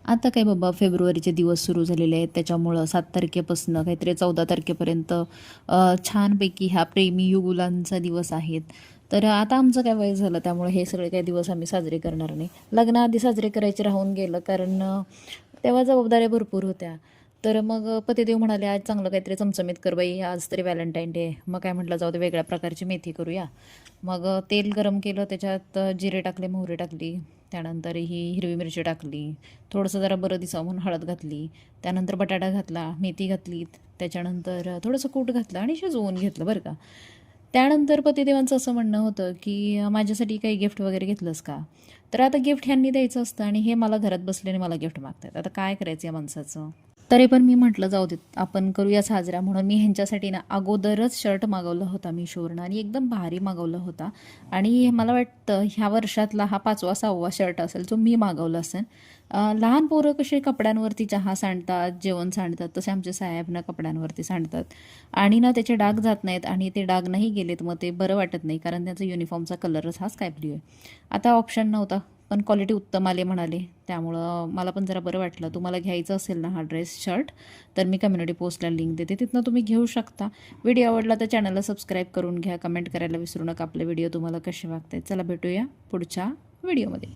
आता काय बाबा फेब्रुवारीचे दिवस सुरू झालेले आहेत त्याच्यामुळं 7 तारखेपासून काहीतरी 14 तारखेपर्यंत छानपैकी ह्या प्रेमी युगुलांचा दिवस आहेत. तर आता आमचं काय वय झालं त्यामुळे हे सगळे काही दिवस आम्ही साजरे करणार नाही. लग्नाआधी साजरे करायचे राहून गेलं कारण तेव्हा जबाबदाऱ्या भरपूर होत्या. तर मग पतिदेव म्हणाले, "आज चांगलं काहीतरी चमचमीत कर बाई, आज तरी व्हॅलेंटाईन डे." मग काय म्हटलं, जाऊ दे वेगळ्या प्रकारची मेथी करूया. मग तेल गरम केलं, त्याच्यात जिरे टाकले, मोहरी टाकली, त्यानंतर ही हिरवी मिरची टाकली, थोडंसं जरा बरं दिसावं म्हणून हळद घातली, त्यानंतर बटाटा घातला, मेथी घातली, त्याच्यानंतर थोडंसं कूट घातलं आणि शिजवून घेतलं बरं का. त्यानंतर पतिदेवांचं असं म्हणणं होतं की माझ्यासाठी काही गिफ्ट वगैरे घेतलंस का. तर आता गिफ्ट ह्यांनी द्यायचं असतं आणि हे मला घरात बसल्याने मला गिफ्ट मागतात. आता काय करायचं या माणसाचं. तरी पण मी म्हटलं जाऊ देत आपण करूया साजरा म्हणून मी ह्यांच्यासाठी ना अगोदरच शर्ट मागवला होता Meeshoवरून आणि एकदम भारी मागवला होता. आणि मला वाटतं ह्या वर्षातला हा 5वा 6वा शर्ट असेल जो मी मागवला असेल. लहान पोरं कसे कपड्यांवरती चहा सांडतात, जेवण सांडतात, तसे आमचे साहेब ना कपड्यांवरती सांडतात. आणि ना त्याचे डाग जात नाहीत आणि ते डाग नाही गेलेत मग ते बरं वाटत नाही कारण त्याचा युनिफॉर्मचा कलरच हा स्काय ब्ल्यू आहे. आता ऑप्शन नव्हता पण क्वालिटी उत्तम आले म्हणाले, त्यामुळं मला पण जरा बरं वाटलं. तुम्हाला घ्यायचं असेल ना हा ड्रेस शर्ट तर मी कम्युनिटी पोस्टला लिंक देते, तिथनं तुम्ही घेऊ शकता. व्हिडिओ आवडला तर चॅनलला सबस्क्राईब करून घ्या, कमेंट करायला विसरू नका आपले व्हिडिओ तुम्हाला कसे वाटतात. चला भेटूया पुढच्या व्हिडिओमध्ये.